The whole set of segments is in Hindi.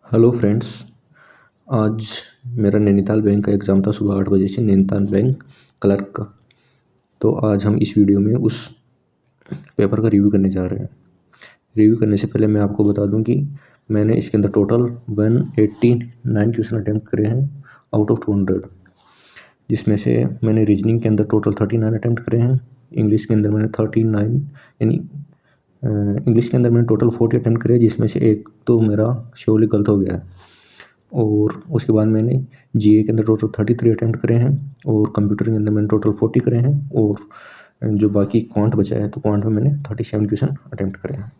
Hello friends. आज मेरा नैनीताल बैंक का एग्ज़ाम था सुबह 8 बजे से, नैनीताल बैंक क्लर्क का। तो आज हम इस वीडियो में उस पेपर का रिव्यू करने जा रहे हैं। रिव्यू करने से पहले मैं आपको बता दूं कि मैंने इसके अंदर टोटल 189 क्वेश्चन अटैम्प्ट करे हैं आउट ऑफ 200, जिसमें से मैंने रीजनिंग के अंदर टोटल 39 अटैम्प्ट करे हैं। इंग्लिश के अंदर मैंने 39 यानी इंग्लिश के अंदर मैंने टोटल 40 अटैम्प्ट करे, जिसमें से एक तो मेरा श्योरली गलत हो गया है। और उसके बाद मैंने जीए के अंदर टोटल 33 अटैम्प्ट करे हैं, और कंप्यूटर के अंदर मैंने टोटल 40 करे हैं, और जो बाकी क्वांट बचा है तो क्वांट में मैंने 37 क्वेश्चन अटैम्प्ट करे हैं।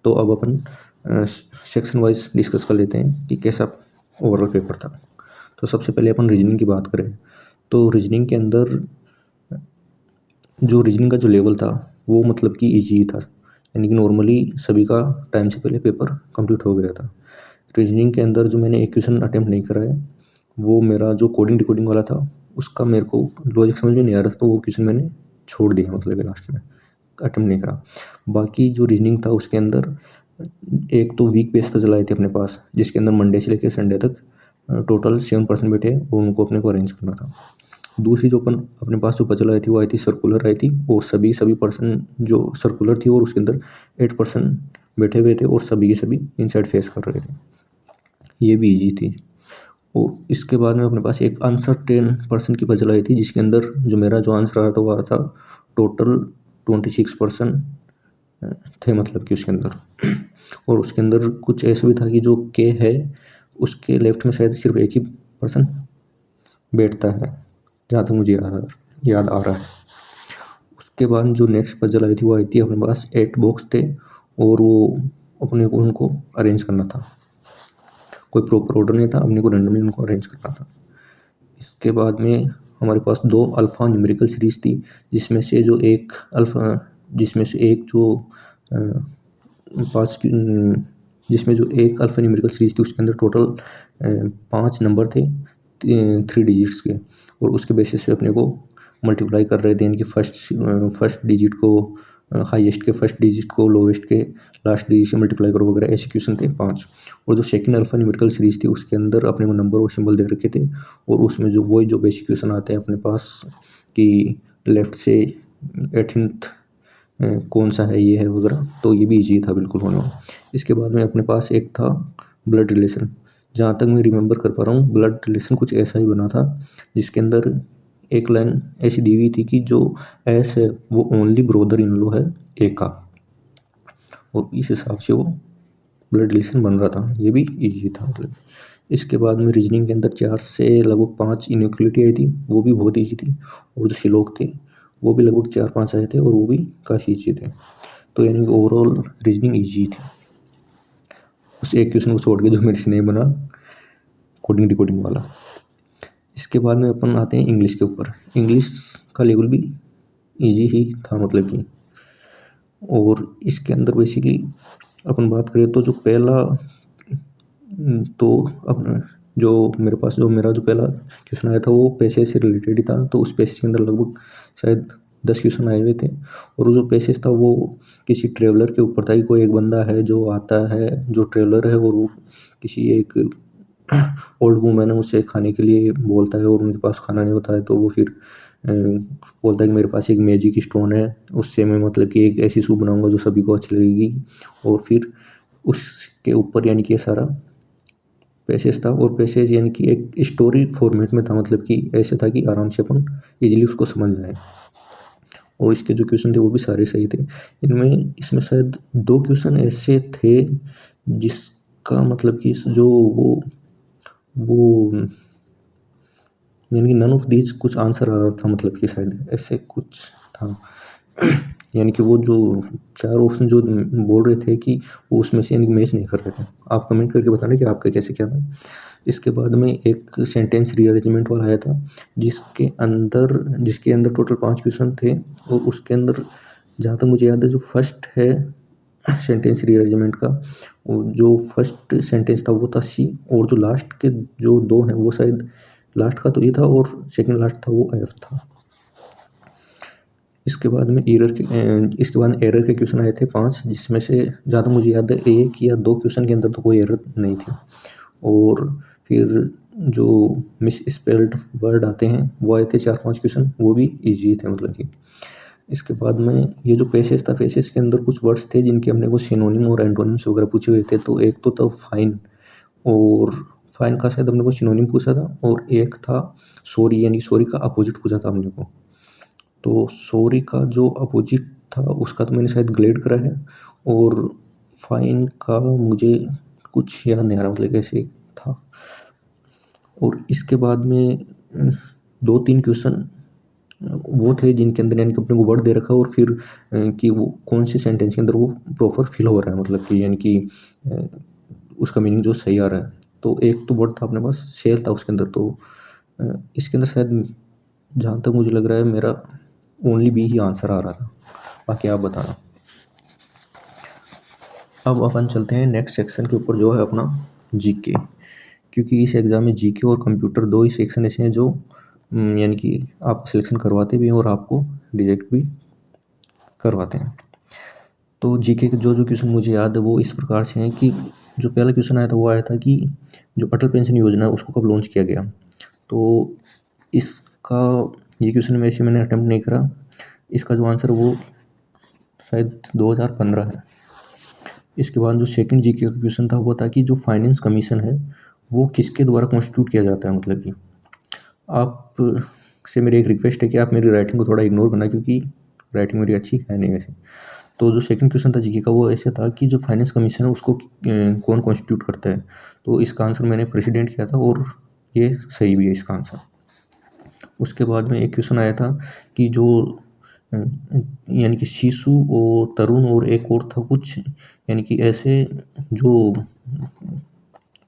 तो अब अपन सेक्शन वाइज डिस्कस कर लेते हैं कि कैसा ओवरऑल पेपर था। तो सबसे पहले अपन रीजनिंग की बात करें तो रीजनिंग के अंदर जो रीजनिंग का जो लेवल था वो मतलब कि ईजी था, यानी कि नॉर्मली सभी का टाइम से पहले पेपर कंप्लीट हो गया था। रीजनिंग के अंदर जो मैंने एक क्वेश्चन अटैम्प्ट नहीं करा है वो मेरा जो कोडिंग डिकोडिंग वाला था, उसका मेरे को लॉजिक समझ में नहीं आ रहा था, तो वो क्वेश्चन मैंने छोड़ दिया, मतलब लास्ट में अटैम्प्ट नहीं करा। बाकी जो रीजनिंग था उसके अंदर एक तो वीक बेस पर चलाए थे अपने पास, जिसके अंदर मंडे से लेकर संडे तक टोटल 7% बैठे और उनको अपने को अरेंज करना था। दूसरी जो अपने पास जो पजल आई थी वो आई थी सर्कुलर आई थी, और सभी पर्सन जो सर्कुलर थी और उसके अंदर 8% बैठे हुए थे और सभी के सभी इनसाइड फेस कर रहे थे। ये भी इजी थी। और इसके बाद में अपने पास एक आंसर 10% की पजल आई थी, जिसके अंदर जो मेरा जो आंसर आ रहा था वो आ रहा था टोटल 26% थे, मतलब कि उसके अंदर। और उसके अंदर कुछ ऐसा भी था कि जो के है उसके लेफ्ट में शायद सिर्फ एक ही पर्सन बैठता है, जहाँ तक मुझे याद आ रहा है। उसके बाद जो नेक्स्ट पजल आई थी वो आई थी अपने पास 8 बॉक्स थे, और वो अपने को उनको अरेंज करना था। कोई प्रॉपर ऑर्डर नहीं था, अपने को रैंडमली उनको अरेंज करना था। इसके बाद में हमारे पास दो अल्फ़ा न्यूमेरिकल सीरीज थी, जिसमें से जो एक अल्फ़ा जिसमें से एक जो अ, पाँच जिसमें जो एक अल्फ़ा न्यूमेरिकल सीरीज थी उसके अंदर टोटल 5 नंबर थे 3 डिजिट्स के, और उसके बेसिस पे अपने को मल्टीप्लाई कर रहे थे, इनकी फर्स्ट डिजिट को हाईएस्ट के फर्स्ट डिजिट को लोवेस्ट के लास्ट डिजिट से मल्टीप्लाई करो वगैरह, ऐसे क्वेश्चन थे 5। और जो सेकंड अल्फ़ा न्यूमेरिकल सीरीज थी उसके अंदर अपने को नंबर और सिंबल दे रखे थे, और उसमें जो बेसिक क्वेश्चन आते हैं अपने पास कि लेफ्ट से 18th कौन सा है ये है वगैरह, तो ये भी ईजी था बिल्कुल होने वाला। इसके बाद में अपने पास एक था ब्लड रिलेशन। जहाँ तक मैं रिमेंबर कर पा रहा हूँ ब्लड रिलेशन कुछ ऐसा ही बना था, जिसके अंदर एक लाइन ऐसी दी हुई थी कि जो एस है वो ओनली ब्रोदर इन लॉ है ए का, और इस हिसाब से वो ब्लड रिलेशन बन रहा था। ये भी ईजी था मतलब। इसके बाद में रीजनिंग के अंदर 4 से लगभग 5 इनइक्वलिटी आई थी, वो भी बहुत ईजी थी। और जो श्लोक थे वो भी लगभग 4-5 आए थे, और वो भी काफ़ी ईजी थे। तो यानी कि ओवरऑल रीजनिंग ईजी थी, उस एक क्वेश्चन को छोड़ के जो मेरे से नहीं बना कोडिंग डिकोडिंग वाला। इसके बाद में अपन आते हैं इंग्लिश के ऊपर। इंग्लिश का लेवल भी ईजी ही था, मतलब कि। और इसके अंदर बेसिकली अपन बात करें तो जो पहला तो अपना जो मेरे पास जो मेरा जो पहला क्वेश्चन आया था वो पैसे से रिलेटेड ही था, तो उस पैसे के अंदर लगभग शायद 10 क्वेश्चन आए हुए थे। और वो जो पैसेज था वो किसी ट्रेवलर के ऊपर था कि कोई एक बंदा है जो आता है, जो ट्रेवलर है, और वो किसी एक ओल्ड वूमेन है उससे खाने के लिए बोलता है, और उनके पास खाना नहीं होता है, तो वो फिर बोलता है कि मेरे पास एक मैजिक स्टोन है, उससे मैं मतलब कि एक ऐसी सूप बनाऊंगा जो सभी को अच्छी लगेगी। और फिर उसके ऊपर यानी कि ये सारा पैसेज था, और पैसेज यानी कि एक स्टोरी फॉर्मेट में था, मतलब कि ऐसे था कि आराम से अपन इजीली उसको समझ जाए। और इसके जो क्वेश्चन थे वो भी सारे सही थे। इसमें शायद 2 क्वेश्चन ऐसे थे जिसका मतलब कि जो वो यानी कि नन ऑफ दीज कुछ आंसर आ रहा था, मतलब कि शायद ऐसे कुछ था। यानी कि वो जो 4 ऑप्शन जो बोल रहे थे कि वो उसमें से यानी कि मैच नहीं कर रहे थे। आप कमेंट करके बताना कि आपका कैसे क्या था। इसके बाद में एक सेंटेंस रीअरेंजमेंट वाला आया था, जिसके अंदर टोटल 5 क्वेश्चन थे, और उसके अंदर जहाँ तक मुझे याद है जो फर्स्ट है सेंटेंस रीअरेंजमेंट का, वो जो फर्स्ट सेंटेंस था वो था सी, और जो लास्ट के जो 2 हैं वो शायद लास्ट का तो ये था, और सेकंड लास्ट था वो एफ था। इसके बाद एरर के क्वेश्चन आए थे 5, जिसमें से जहाँ मुझे याद है 1 या 2 क्वेश्चन के अंदर तो कोई एरर नहीं थी। और फिर जो मिस स्पेल्ड वर्ड आते हैं वो आए थे 4-5 क्वेश्चन, वो भी ईजी थे मतलब कि। इसके बाद में ये जो पेशेस था, पेशेस के अंदर कुछ वर्ड्स थे जिनके हमने को सिनोनिम और एंटोनिम्स वगैरह पूछे हुए थे। तो एक तो था फाइन, और फाइन का शायद हमने को सिनोनिम पूछा था, और एक था सॉरी, यानी सॉरी का अपोजिट पूछा था हमने को। तो सॉरी का जो अपोजिट था उसका तो मैंने शायद ग्लेड करा है, और फाइन का मुझे कुछ याद नहीं आ रहा, मतलब कैसे था। और इसके बाद में 2-3 क्वेश्चन वो थे जिनके अंदर यानी कि अपने को वर्ड दे रखा है, और फिर कि वो कौन से सेंटेंस के अंदर वो प्रॉपर फिल हो रहा है, मतलब कि यानी कि उसका मीनिंग जो सही आ रहा है। तो एक तो वर्ड था अपने पास शेल था उसके अंदर, तो इसके अंदर शायद जहाँ तक मुझे लग रहा है मेरा ओनली बी ही आंसर आ रहा था, बाकी आप बताना। अब अपन चलते हैं नेक्स्ट सेक्शन के ऊपर, जो है अपना जीके। क्योंकि इस एग्ज़ाम में जीके और कंप्यूटर दो ही सेक्शन ऐसे हैं जो यानी कि आप सिलेक्शन करवाते भी हैं और आपको रिजेक्ट भी करवाते हैं। तो जीके के जो जो क्वेश्चन मुझे याद है वो इस प्रकार से हैं कि जो पहला क्वेश्चन आया था वो आया था कि जो अटल पेंशन योजना है उसको कब लॉन्च किया गया। तो इसका ये क्वेश्चन वैसे मैंने अटेम्प्ट नहीं करा, इसका जो आंसर वो शायद 2015 है। इसके बाद जो सेकंड जीके का क्वेश्चन था वो था कि जो फाइनेंस कमीशन है वो किसके द्वारा कॉन्स्टिट्यूट किया जाता है, मतलब कि आप से मेरी एक रिक्वेस्ट है कि आप मेरी राइटिंग को थोड़ा इग्नोर करना, क्योंकि राइटिंग मेरी अच्छी है नहीं वैसे। तो जो सेकंड क्वेश्चन था जीके का वो ऐसे था कि जो फाइनेंस कमीशन है उसको कौन कॉन्स्टिट्यूट करता है। तो इसका आंसर मैंने प्रेसिडेंट किया था, और ये सही भी है इसका आंसर। उसके बाद में एक क्वेश्चन आया था कि जो यानी कि शिशु और तरुण और एक और था कुछ, यानी कि ऐसे जो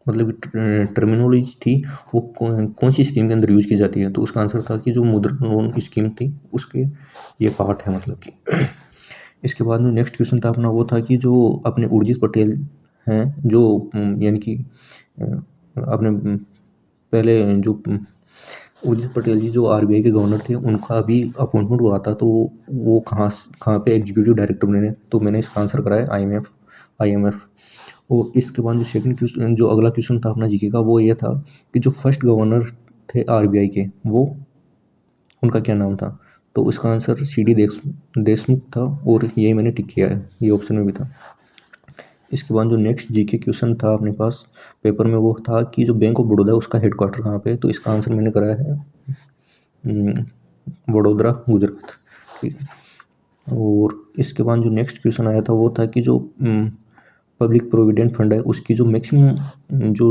मतलब कि टर्मिनोलॉजी थी वो कौन सी स्कीम के अंदर यूज की जाती है। तो उसका आंसर था कि जो मुद्रा लोन स्कीम थी उसके ये पार्ट है, मतलब कि। इसके बाद में नेक्स्ट क्वेश्चन था अपना वो था कि जो अपने उर्जित पटेल हैं, जो यानी कि अपने पहले जो उर्जित पटेल जी जो आरबीआई के गवर्नर थे उनका अभी अपॉइंटमेंट हुआ था, तो वो कहाँ पे एग्जीक्यूटिव डायरेक्टर बने। तो मैंने इसका आंसर कराया आईएमएफ। और इसके बाद जो सेकंड क्वेश्चन, जो अगला क्वेश्चन था अपना जीके का, वो ये था कि जो फर्स्ट गवर्नर थे आरबीआई के, वो उनका क्या नाम था। तो उसका आंसर सीडी देशमुख था, और यही मैंने टिक किया है, ये ऑप्शन में भी था। इसके बाद जो नेक्स्ट जीके क्वेश्चन था अपने पास पेपर में वो था कि जो बैंक ऑफ बड़ौदा है उसका हेडक्वार्टर कहाँ पे है। तो इसका आंसर मैंने कराया है वडोदरा, गुजरात। ठीक है। और इसके बाद जो नेक्स्ट क्वेश्चन आया था वो था कि जो पब्लिक प्रोविडेंट फंड है उसकी जो मैक्सिमम जो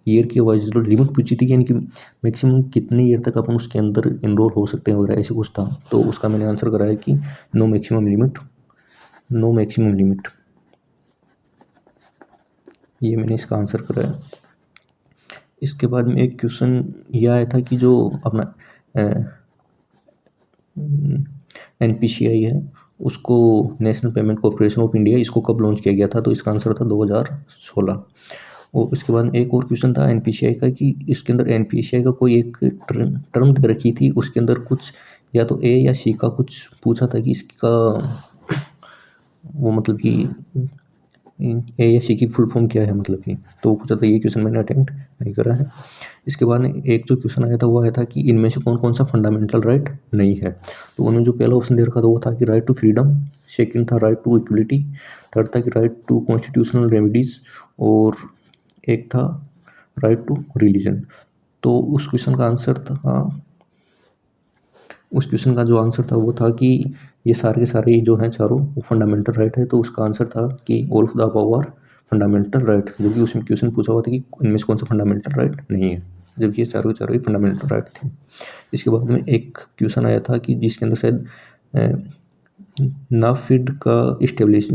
ईयर की वाइज जो लिमिट पूछी थी, यानी कि मैक्सिमम कितने ईयर तक अपन उसके अंदर इनरोल हो सकते हैं वगैरह ऐसे कुछ था। तो उसका मैंने आंसर कराया कि no maximum limit, no maximum limit, ये मैंने इसका आंसर कराया। इसके बाद में एक क्वेश्चन यह आया था कि जो अपना एनपीसीआई है उसको, national payment corporation of India, इसको कब लॉन्च किया गया था। तो इसका आंसर था 2016। और उसके बाद एक और क्वेश्चन था एनपीसीआई का कि इसके अंदर एनपीसीआई का कोई एक टर्म दे रखी थी, उसके अंदर कुछ या तो ए या सी का कुछ पूछा था कि इसका वो मतलब कि ए या सी की फुल फॉर्म क्या है, मतलब कि। तो वो पूछा था, ये क्वेश्चन मैंने अटेम्प्ट नहीं करा है। इसके बाद में एक जो क्वेश्चन आया था वो आया था कि इनमें से कौन कौन सा फंडामेंटल राइट नहीं है। तो उन्होंने जो पहला ऑप्शन दे रखा था वो था कि राइट टू फ्रीडम, सेकंड था राइट टू इक्वलिटी, थर्ड था कि राइट टू कॉन्स्टिट्यूशनल रेमेडीज, और एक था राइट टू रिलीजन। तो उस क्वेश्चन का जो आंसर था वो था कि ये सारे के सारे जो हैं चारों वो फंडामेंटल राइट है। तो उसका आंसर था कि all of the above are fundamental right, जो कि उसमें क्वेश्चन पूछा हुआ था कि इनमें से कौन सा फंडामेंटल राइट नहीं है, जबकि ये चारों के चारों ही फंडामेंटल राइट थे। इसके बाद में एक क्वेश्चन आया था कि जिसके अंदर शायद नाफिड का इस्टेब्लिश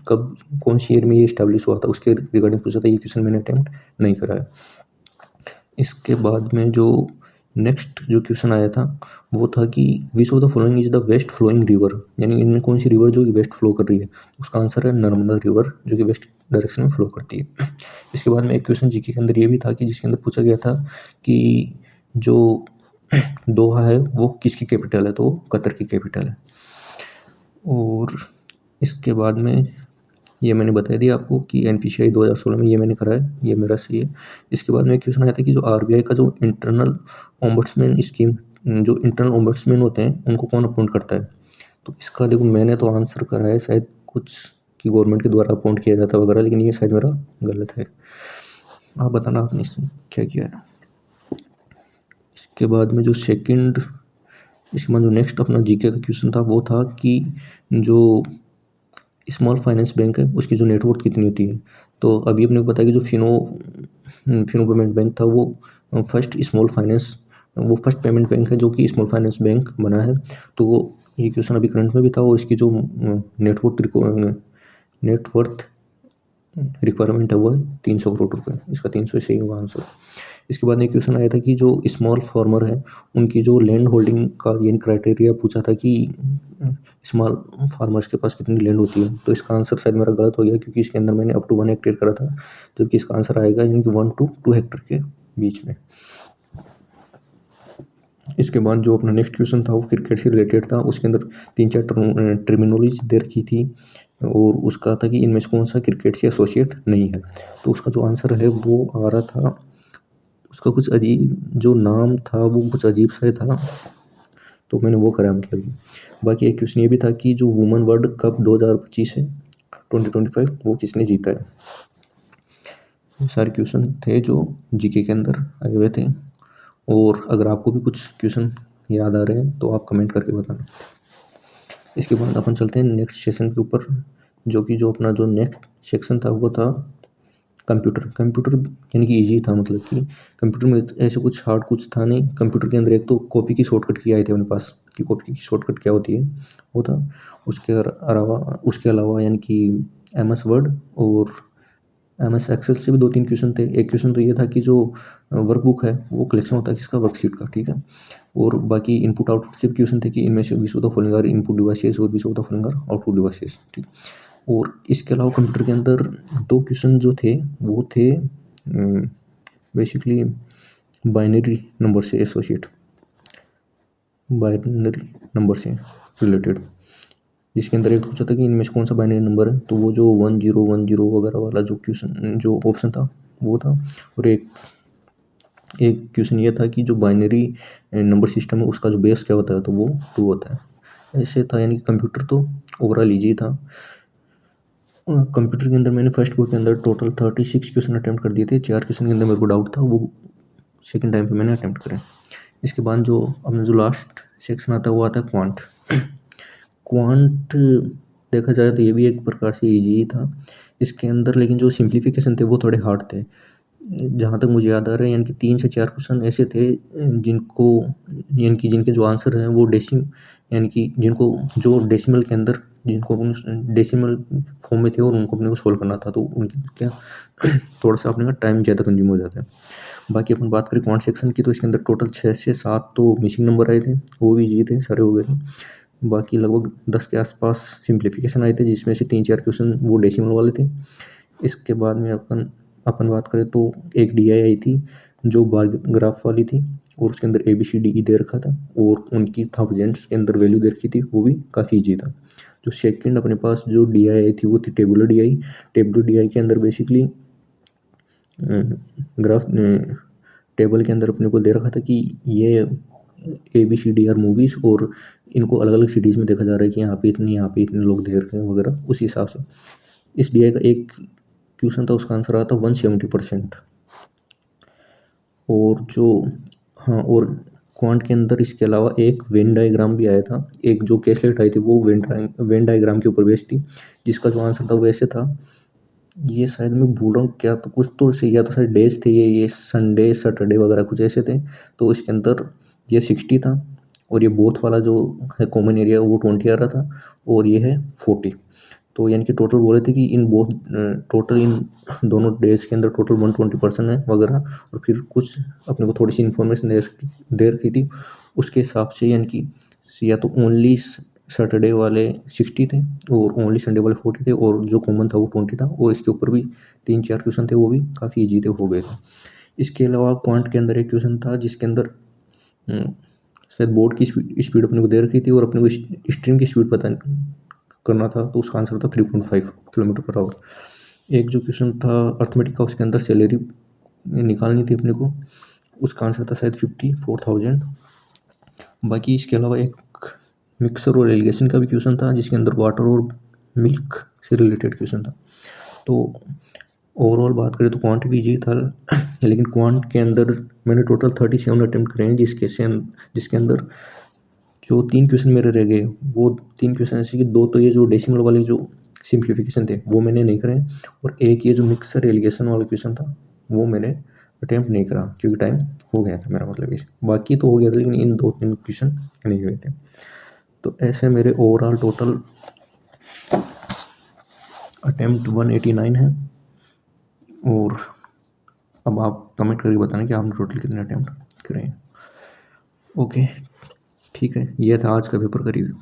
कब, कौन सी ईयर में ये इस्टेब्लिश हुआ था, उसके रिगार्डिंग पूछा था। ये क्वेश्चन मैंने अटैम्प्ट नहीं करा है। इसके बाद में जो नेक्स्ट जो क्वेश्चन आया था वो था कि which of the following is the west flowing river, यानी इनमें कौन सी रिवर जो कि वेस्ट फ्लो कर रही है। उसका आंसर है नर्मदा रिवर, जो कि वेस्ट डायरेक्शन में फ्लो करती है। इसके बाद में एक क्वेश्चन जीके के अंदर ये भी था कि जिसके अंदर पूछा गया था कि जो दोहा है वो किसकी कैपिटल है। तो वो कतर की कैपिटल है। और इसके बाद में ये मैंने बता दिया आपको कि एनपीसीआई 2016 में ये मैंने करा है, ये मेरा सही है। इसके बाद में एक क्वेश्चन आया था कि जो आरबीआई का जो इंटरनल ओम्बड्समैन स्कीम, जो इंटरनल ओम्बड्समैन होते हैं उनको कौन अपॉइंट करता है। तो इसका देखो मैंने तो आंसर करा है शायद कुछ कि गवर्नमेंट के द्वारा अपॉइंट किया जाता है वगैरह, लेकिन ये शायद मेरा गलत है। आप बताना आपने इसमें क्या किया है। इसके बाद में जो सेकंड, इसके बाद जो नेक्स्ट अपना जीके का क्वेश्चन था वो था कि जो स्मॉल फाइनेंस बैंक है उसकी जो नेटवर्थ कितनी होती है। तो अभी अपने को पता है कि जो फिनो पेमेंट बैंक था वो फर्स्ट स्मॉल फाइनेंस, वो फर्स्ट पेमेंट बैंक है जो कि स्मॉल फाइनेंस बैंक बना है। तो वो ये क्वेश्चन अभी करंट में भी था और इसकी जो नेटवर्थ रिक्वायरमेंट है वो है 300 करोड़ रुपए। इसका 300 सही होगा आंसर। इसके बाद एक क्वेश्चन आया था कि जो स्मॉल फार्मर है उनकी जो लैंड होल्डिंग का यानी क्राइटेरिया पूछा था कि स्मॉल फार्मर्स के पास कितनी लैंड होती है। तो इसका आंसर शायद मेरा गलत हो गया क्योंकि इसके अंदर मैंने अप टू 1 हेक्टेयर करा था, जबकि इसका आंसर आएगा यानी कि 1 to 2 हेक्टेयर के बीच में। इसके बाद जो अपना नेक्स्ट क्वेश्चन था वो क्रिकेट से रिलेटेड था। उसके अंदर 3-4 टर्मिनोलॉजी दे रखी थी और उसका था कि इनमें से कौन सा क्रिकेट से एसोसिएट नहीं है। तो उसका जो आंसर है वो आ रहा था, उसका कुछ अजीब जो नाम था वो कुछ अजीब सा था, तो मैंने वो करा मतलब। बाकी एक क्वेश्चन ये भी था कि जो वुमेन वर्ल्ड कप 2025 है 2025 वो किसने जीता है। ये सारे क्वेश्चन थे जो जीके के अंदर आए हुए थे। और अगर आपको भी कुछ क्वेश्चन याद आ रहे हैं तो आप कमेंट करके बताना। इसके बाद अपन चलते हैं नेक्स्ट सेशन के ऊपर, जो कि जो अपना जो नेक्स्ट सेक्शन था वो था कंप्यूटर यानी कि इजी था, मतलब कि कंप्यूटर में ऐसे कुछ हार्ड कुछ था नहीं। कंप्यूटर के अंदर एक तो कॉपी की शॉर्टकट की आई थी अपने पास कि कॉपी की शॉर्टकट क्या होती है वो था। उसके अलावा यानी कि एम एस वर्ड और एम एस एक्सेल से भी 2-3 क्वेश्चन थे। एक क्वेश्चन तो ये था कि जो वर्कबुक है वो कलेक्शन होता है किसका, वर्कशीट का, ठीक है। और बाकी इनपुट आउटपुट से भी क्वेश्चन थे कि इनमें से which of the following are input devices और which of the following are output devices, ठीक। और इसके अलावा कंप्यूटर के अंदर 2 क्वेश्चन जो थे वो थे बेसिकली बाइनरी नंबर से एसोसिएट, बाइनरी नंबर से रिलेटेड, जिसके अंदर एक पूछा था कि इनमें से कौन सा बाइनरी नंबर है। तो वो जो 1010 वगैरह वाला जो क्वेश्चन जो ऑप्शन था वो था। और एक एक क्वेश्चन ये था कि जो बाइनरी नंबर सिस्टम है उसका जो बेस क्या होता है, तो वो 2 होता है। ऐसे था यानी कि कंप्यूटर तो ओवरऑल ईजी था। कंप्यूटर के अंदर मैंने फर्स्ट बुक के अंदर टोटल 36 क्वेश्चन अटैम्प्ट कर दिए थे। 4 क्वेश्चन के अंदर मेरे को डाउट था, वो सेकंड टाइम पे मैंने अटैम्प्ट करे। इसके बाद जो अपना जो लास्ट सेक्शन आता है वो आता है क्वांट। क्वांट देखा जाए तो ये भी एक प्रकार से ईजी ही था इसके अंदर, लेकिन जो सिंप्लीफिकेशन थे वो थोड़े हार्ड थे। जहाँ तक मुझे याद आ रहा है यानी कि 3 से 4 क्वेश्चन ऐसे थे जिनको यानी कि जिनके जो आंसर हैं वो यानी कि जिनको जो डेसिमल के अंदर जिनको अपन डेसिमल फॉर्म में थे और उनको अपने को सोल्व करना था, तो उनके क्या थोड़ा सा अपने का टाइम ज़्यादा कंज्यूम हो जाता है। बाकी अपन बात करें क्वांट सेक्शन की तो इसके अंदर टोटल 6 से 7 तो मिसिंग नंबर आए थे, वो भी ईजी थे, सारे हो गए थे। बाकी लगभग 10 के आसपास सिंप्लीफिकेशन आए थे जिसमें से 3-4 क्वेश्चन वो डेसिमल वाले थे। इसके बाद में अपन बात करें तो एक डीआई आई थी जो बार ग्राफ वाली थी और उसके अंदर ABCDE दे रखा था और उनकी थाउजेंड्स के अंदर वैल्यू दे रखी थी, वो भी काफ़ी ईजी था। जो सेकंड अपने पास जो डीआई आई थी वो थी टेबुलर डीआई। टेबुलर डीआई के अंदर बेसिकली ग्राफ टेबल के अंदर अपने को दे रखा था कि ये ABCD आर मूवीज़ और इनको अलग अलग सिटीज़ में देखा जा रहा है कि यहाँ पे इतने लोग देख रहे हैं वगैरह, उस हिसाब से इस डीआई का एक क्वेश्चन था उसका आंसर आया था 170%। और जो हाँ, और क्वांट के अंदर इसके अलावा एक वेन डायग्राम भी आया था, एक जो केसलेट आई थी वो वेन डायग्राम के ऊपर बेस्ड थी, जिसका जो आंसर था वो ऐसे था। ये शायद मैं भूल रहा हूँ क्या, तो कुछ तो या तो शायद डेज थे ये संडे सैटरडे वगैरह कुछ ऐसे थे। तो इसके अंदर ये 60 था और ये बोथ वाला जो है कॉमन एरिया वो 20 आ रहा था और ये है 40। तो यानी कि टोटल बोल रहे थे कि टोटल इन दोनों डेज के अंदर टोटल 120% है वगैरह। और फिर कुछ अपने को थोड़ी सी इन्फॉर्मेशन दे रखी थी उसके हिसाब से, यानी कि या तो ओनली सैटरडे वाले 60 थे और ओनली संडे वाले 40 थे और जो कॉमन था वो 20 था। और इसके ऊपर भी 3-4 क्वेश्चन थे वो भी काफ़ी ईजी थे, हो गए थे। इसके अलावा क्वांट के अंदर एक क्वेश्चन था जिसके अंदर शायद बोर्ड की स्पीड अपने को दे रखी थी और अपने को स्ट्रीम की स्पीड पता नहीं, करना था तो उसका आंसर था 3.5 किलोमीटर पर आवर। एक जो क्वेश्चन था अर्थमेटिक का, उसके अंदर सैलरी निकालनी थी अपने को, उसका आंसर था शायद 54,000। बाकी इसके अलावा एक मिक्सर और एलिगेशन का भी क्वेश्चन था, जिसके अंदर वाटर और मिल्क से रिलेटेड क्वेश्चन था। तो ओवरऑल बात करें तो क्वांट भी इजी था, लेकिन क्वांट के अंदर मैंने टोटल 37 अटेम्प्ट करे हैं, जिसके अंदर जो 3 क्वेश्चन मेरे रह गए, वो 3 क्वेश्चन ऐसे कि 2 तो ये जो डेसिमल वाले जो सिंप्लीफिकेशन थे वो मैंने नहीं करे, और एक ये जो मिक्सर एलिगेशन वाला क्वेश्चन था वो मैंने अटेम्प्ट नहीं करा क्योंकि टाइम हो गया था मेरा, मतलब इस बाकी तो हो गया था लेकिन इन 2-3 क्वेश्चन नहीं हुए थे। तो ऐसे मेरे ओवरऑल टोटल अटेम्प्ट 189 है। और अब आप कमेंट करके बताना कि आपने टोटल कितने अटेम्प्ट करे हैं। ओके, ठीक है, ये था आज का पेपर का रिव्यू।